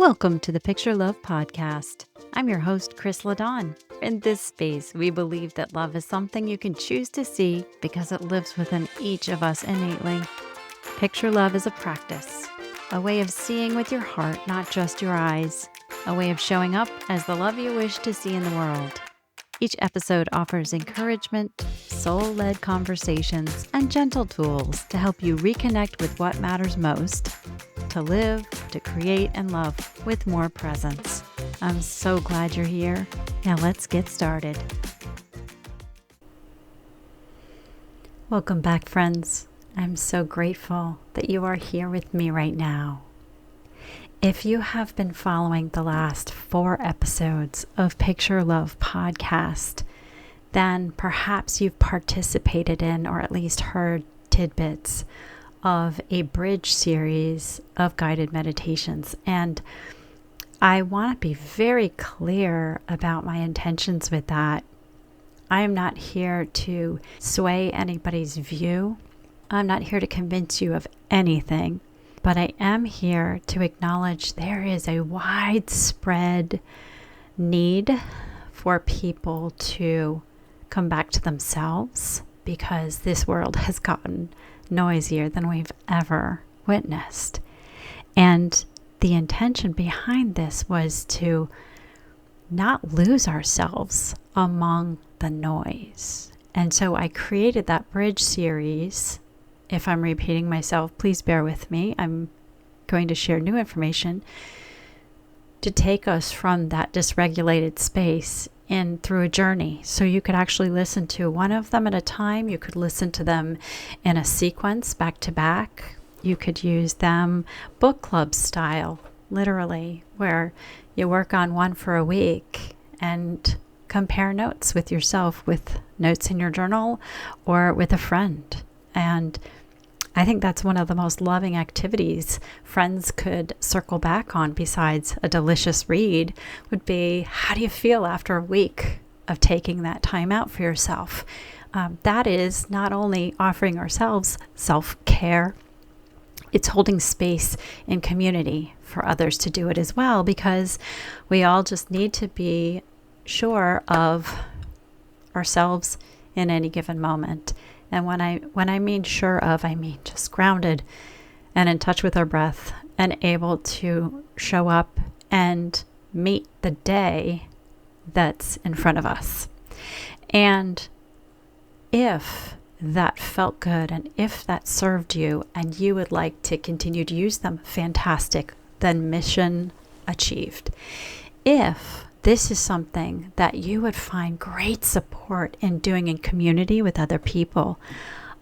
Welcome to the Picture Love Podcast. I'm your host, Kris. In this space, we believe that love is something you can choose to see because it lives within each of us innately. Picture love is a practice, a way of seeing with your heart, not just your eyes, a way of showing up as the love you wish to see in the world. Each episode offers encouragement, soul-led conversations, and gentle tools to help you reconnect with what matters most, to live, to create, and love with more presence. I'm so glad you're here. Now let's get started. Welcome back, friends. I'm so grateful that you are here with me right now. If you have been following the last 4 episodes of Picture Love Podcast, then perhaps you've participated in or at least heard tidbits of a bridge series of guided meditations. And I want to be very clear about my intentions with that. I am not here to sway anybody's view. I'm not here to convince you of anything. But I am here to acknowledge there is a widespread need for people to come back to themselves because this world has gotten noisier than we've ever witnessed. And the intention behind this was to not lose ourselves among the noise. And so I created that bridge series. If I'm repeating myself, please bear with me. I'm going to share new information to take us from that dysregulated space in through a journey. So you could actually listen to one of them at a time. You could listen to them in a sequence back to back. You could use them book club style, literally, where you work on one for a week and compare notes with yourself, with notes in your journal or with a friend. And I think that's one of the most loving activities friends could circle back on besides a delicious read would be, how do you feel after a week of taking that time out for yourself? That is not only offering ourselves self-care, it's holding space in community for others to do it as well, because we all just need to be sure of ourselves in any given moment. And when I mean sure of, I mean just grounded and in touch with our breath and able to show up and meet the day that's in front of us. And if that felt good and if that served you and you would like to continue to use them, fantastic, then mission achieved. If this is something that you would find great support in doing in community with other people,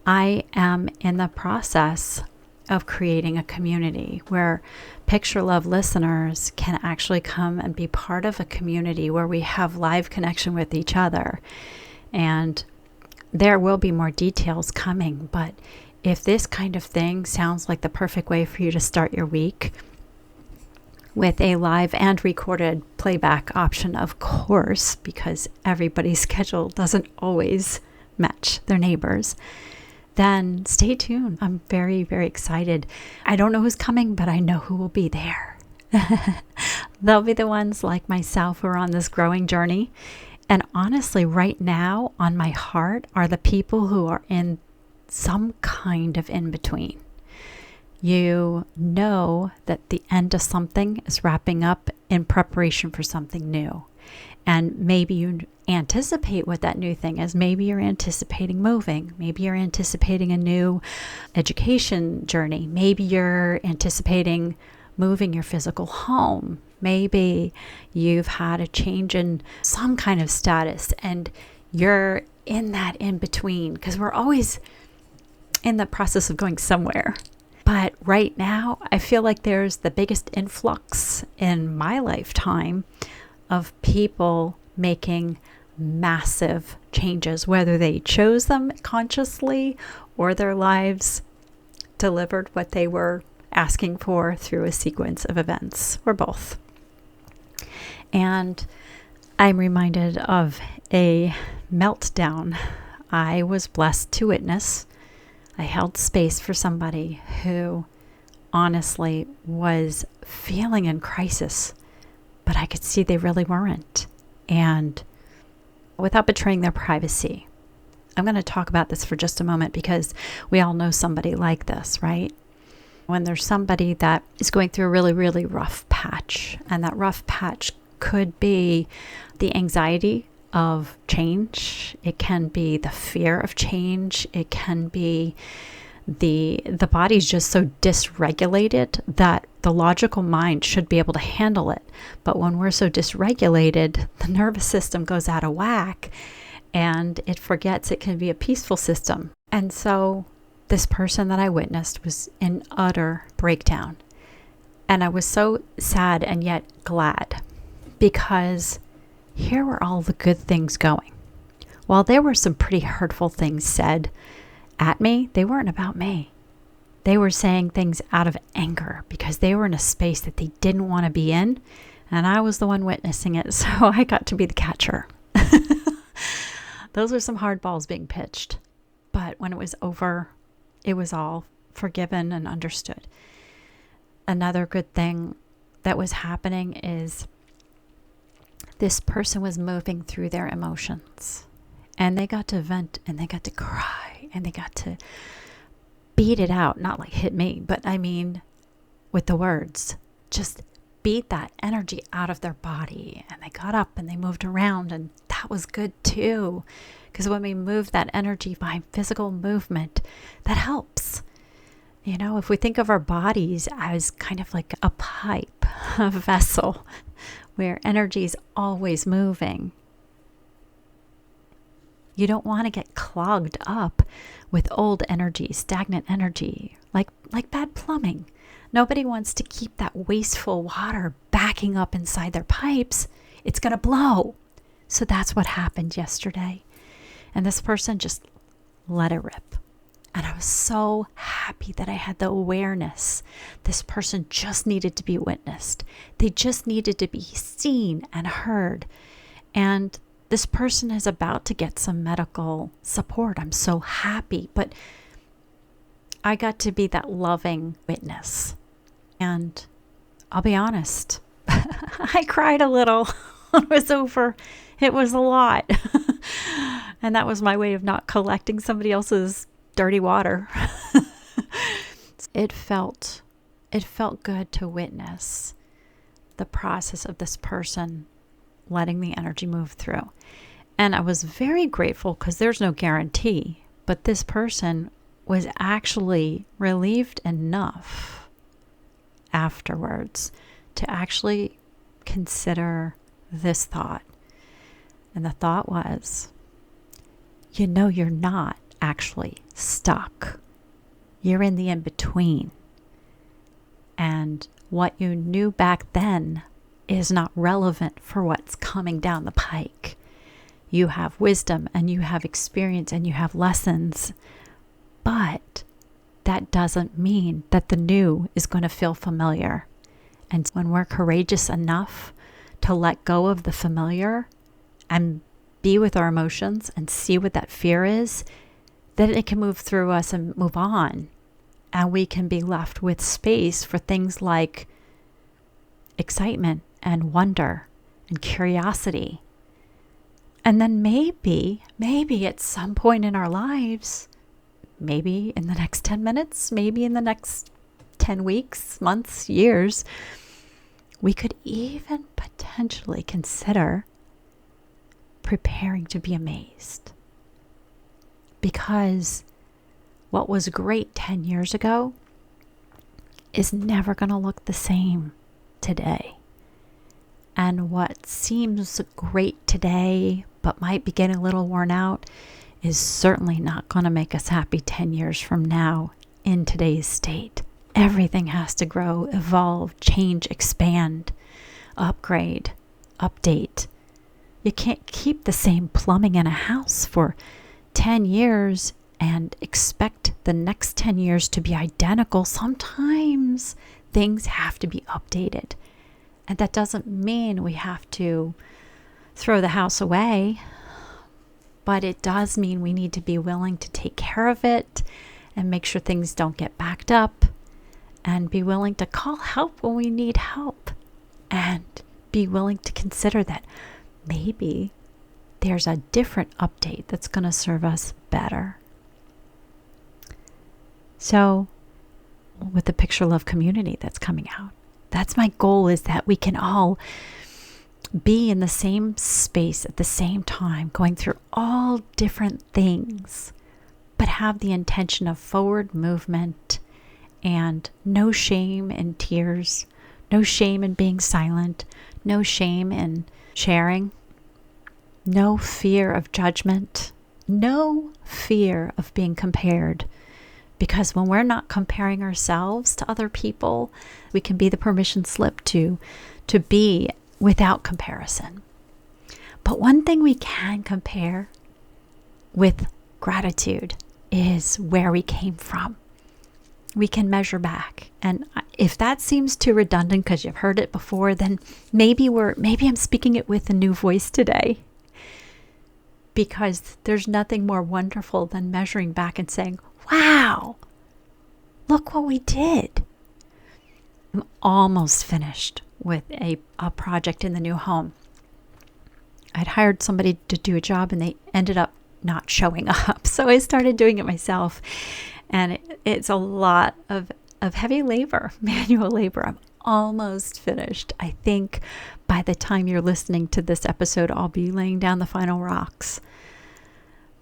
I am in the process of creating a community where Picture Love listeners can actually come and be part of a community where we have live connection with each other. And there will be more details coming, but if this kind of thing sounds like the perfect way for you to start your week, with a live and recorded playback option, of course, because everybody's schedule doesn't always match their neighbors, then stay tuned. I'm very, very excited. I don't know who's coming, but I know who will be there. They'll be the ones like myself who are on this growing journey. And honestly, right now on my heart are the people who are in some kind of in-between. You know that the end of something is wrapping up in preparation for something new. And maybe you anticipate what that new thing is. Maybe you're anticipating moving. Maybe you're anticipating a new education journey. Maybe you're anticipating moving your physical home. Maybe you've had a change in some kind of status and you're in that in between, because we're always in the process of going somewhere. But right now, I feel like there's the biggest influx in my lifetime of people making massive changes, whether they chose them consciously or their lives delivered what they were asking for through a sequence of events, or both. And I'm reminded of a meltdown I was blessed to witness. I held space for somebody who honestly was feeling in crisis, but I could see they really weren't. And without betraying their privacy, I'm going to talk about this for just a moment because we all know somebody like this, right? When there's somebody that is going through a really, really rough patch, and that rough patch could be the anxiety of change. It can be the fear of change. It can be the body's just so dysregulated that the logical mind should be able to handle it. But when we're so dysregulated, the nervous system goes out of whack and it forgets it can be a peaceful system. And so this person that I witnessed was in utter breakdown. And I was so sad and yet glad, because here were all the good things going. While there were some pretty hurtful things said at me, they weren't about me. They were saying things out of anger because they were in a space that they didn't want to be in. And I was the one witnessing it, so I got to be the catcher. Those were some hard balls being pitched. But when it was over, it was all forgiven and understood. Another good thing that was happening is this person was moving through their emotions. And they got to vent and they got to cry and they got to beat it out. Not like hit me, but I mean with the words. Just beat that energy out of their body. And they got up and they moved around, and that was good too. Because when we move that energy by physical movement, that helps. You know, if we think of our bodies as kind of like a pipe, a vessel, where energy is always moving, you don't want to get clogged up with old energy, stagnant energy, like bad plumbing. Nobody wants to keep that wasteful water backing up inside their pipes. It's going to blow. So that's what happened yesterday. And this person just let it rip. And I was so happy that I had the awareness. This person just needed to be witnessed. They just needed to be seen and heard. And this person is about to get some medical support. I'm so happy. But I got to be that loving witness. And I'll be honest, I cried a little when it was over. It was a lot. And that was my way of not collecting somebody else's dirty water. It felt good to witness the process of this person letting the energy move through. And I was very grateful because there's no guarantee, but this person was actually relieved enough afterwards to actually consider this thought. And the thought was, you know, you're not actually stuck. You're in the in-between. And what you knew back then is not relevant for what's coming down the pike. You have wisdom and you have experience and you have lessons, but that doesn't mean that the new is going to feel familiar. And when we're courageous enough to let go of the familiar and be with our emotions and see what that fear is, then it can move through us and move on. And we can be left with space for things like excitement and wonder and curiosity. And then maybe at some point in our lives, maybe in the next 10 minutes, maybe in the next 10 weeks, months, years, we could even potentially consider preparing to be amazed. Because what was great 10 years ago is never going to look the same today. And what seems great today, but might be getting a little worn out, is certainly not going to make us happy 10 years from now in today's state. Everything has to grow, evolve, change, expand, upgrade, update. You can't keep the same plumbing in a house for 10 years and expect the next 10 years to be identical. Sometimes things have to be updated. And that doesn't mean we have to throw the house away, but it does mean we need to be willing to take care of it and make sure things don't get backed up and be willing to call help when we need help, and be willing to consider that maybe there's a different update that's going to serve us better. So with the Picture Love community that's coming out, that's my goal, is that we can all be in the same space at the same time, going through all different things, but have the intention of forward movement and no shame in tears, no shame in being silent, no shame in sharing, no fear of judgment, no fear of being compared. Because when we're not comparing ourselves to other people, we can be the permission slip to be without comparison. But one thing we can compare with gratitude is where we came from. We can measure back. And if that seems too redundant because you've heard it before, then maybe I'm speaking it with a new voice today. Because there's nothing more wonderful than measuring back and saying, wow, look what we did. I'm almost finished with a project in the new home. I'd hired somebody to do a job and they ended up not showing up. So I started doing it myself. And it's a lot of heavy labor, manual labor. I'm almost finished. I think by the time you're listening to this episode, I'll be laying down the final rocks.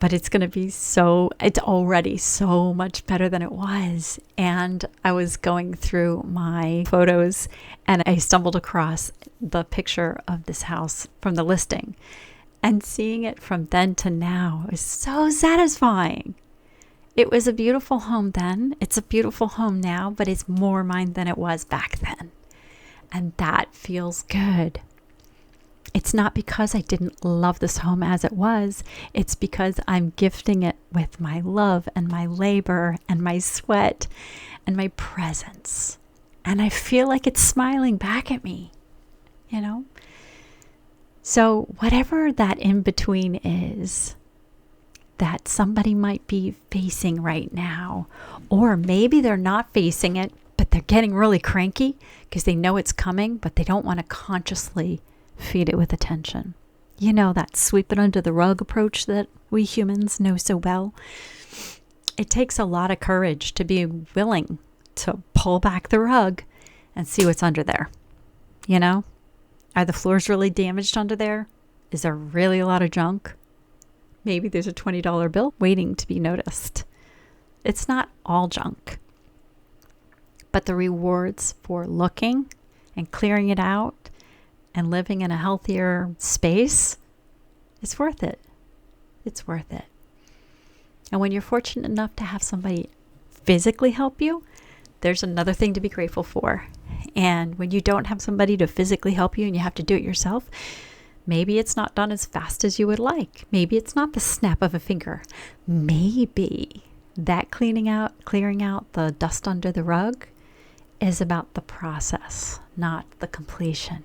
But it's going to be it's already so much better than it was. And I was going through my photos and I stumbled across the picture of this house from the listing. And seeing it from then to now is so satisfying. It was a beautiful home then. It's a beautiful home now, but it's more mine than it was back then. And that feels good. It's not because I didn't love this home as it was. It's because I'm gifting it with my love and my labor and my sweat and my presence. And I feel like it's smiling back at me, you know? So whatever that in between is that somebody might be facing right now, or maybe they're not facing it, but they're getting really cranky because they know it's coming, but they don't want to consciously feed it with attention. You know, that sweep it under the rug approach that we humans know so well. It takes a lot of courage to be willing to pull back the rug and see what's under there. You know, are the floors really damaged under there? Is there really a lot of junk? Maybe there's a $20 bill waiting to be noticed. It's not all junk. But the rewards for looking and clearing it out and living in a healthier space, it's worth it. It's worth it. And when you're fortunate enough to have somebody physically help you, there's another thing to be grateful for. And when you don't have somebody to physically help you and you have to do it yourself, maybe it's not done as fast as you would like. Maybe it's not the snap of a finger. Maybe that clearing out the dust under the rug is about the process, not the completion.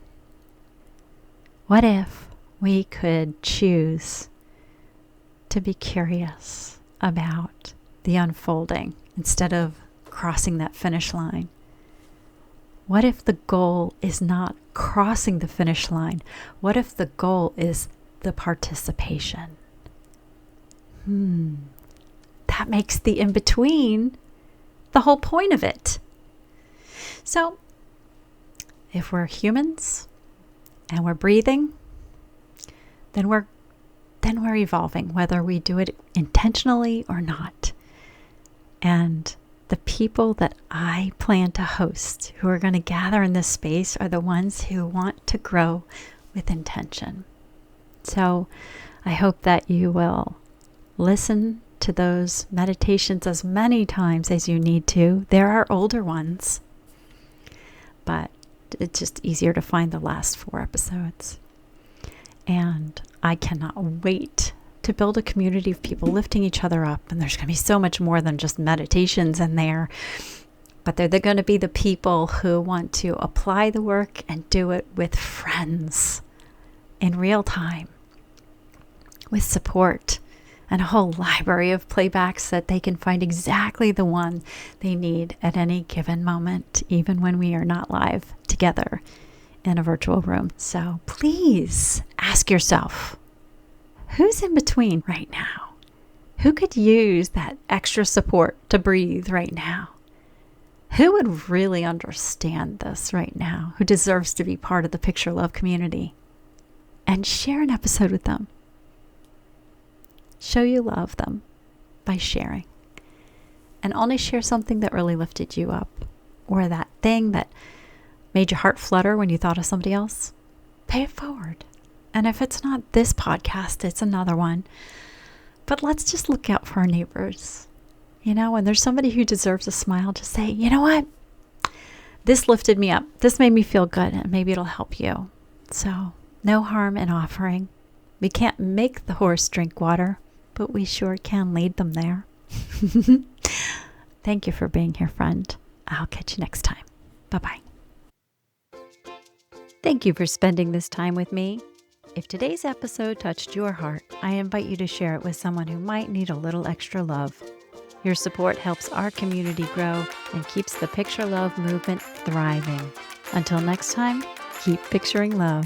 What if we could choose to be curious about the unfolding instead of crossing that finish line? What if the goal is not crossing the finish line? What if the goal is the participation? That makes the in-between the whole point of it. So, if we're humans and we're breathing, then we're evolving, whether we do it intentionally or not. And the people that I plan to host who are going to gather in this space are the ones who want to grow with intention. So I hope that you will listen to those meditations as many times as you need to. There are older ones, but it's just easier to find the last 4 episodes. And I cannot wait to build a community of people lifting each other up. And there's going to be so much more than just meditations in there. But they're going to be the people who want to apply the work and do it with friends in real time, with support and a whole library of playbacks that they can find exactly the one they need at any given moment, even when we are not live together in a virtual room. So please ask yourself, who's in between right now? Who could use that extra support to breathe right now? Who would really understand this right now? Who deserves to be part of the Picture Love community? And share an episode with them. Show you love them by sharing. And only share something that really lifted you up, or that thing that made your heart flutter when you thought of somebody else. Pay it forward. And if it's not this podcast, it's another one. But let's just look out for our neighbors. When there's somebody who deserves a smile, just say, you know what? This lifted me up. This made me feel good, and maybe it'll help you. So no harm in offering. We can't make the horse drink water, but we sure can lead them there. Thank you for being here, friend. I'll catch you next time. Bye-bye. Thank you for spending this time with me. If today's episode touched your heart, I invite you to share it with someone who might need a little extra love. Your support helps our community grow and keeps the Picture Love movement thriving. Until next time, keep picturing love.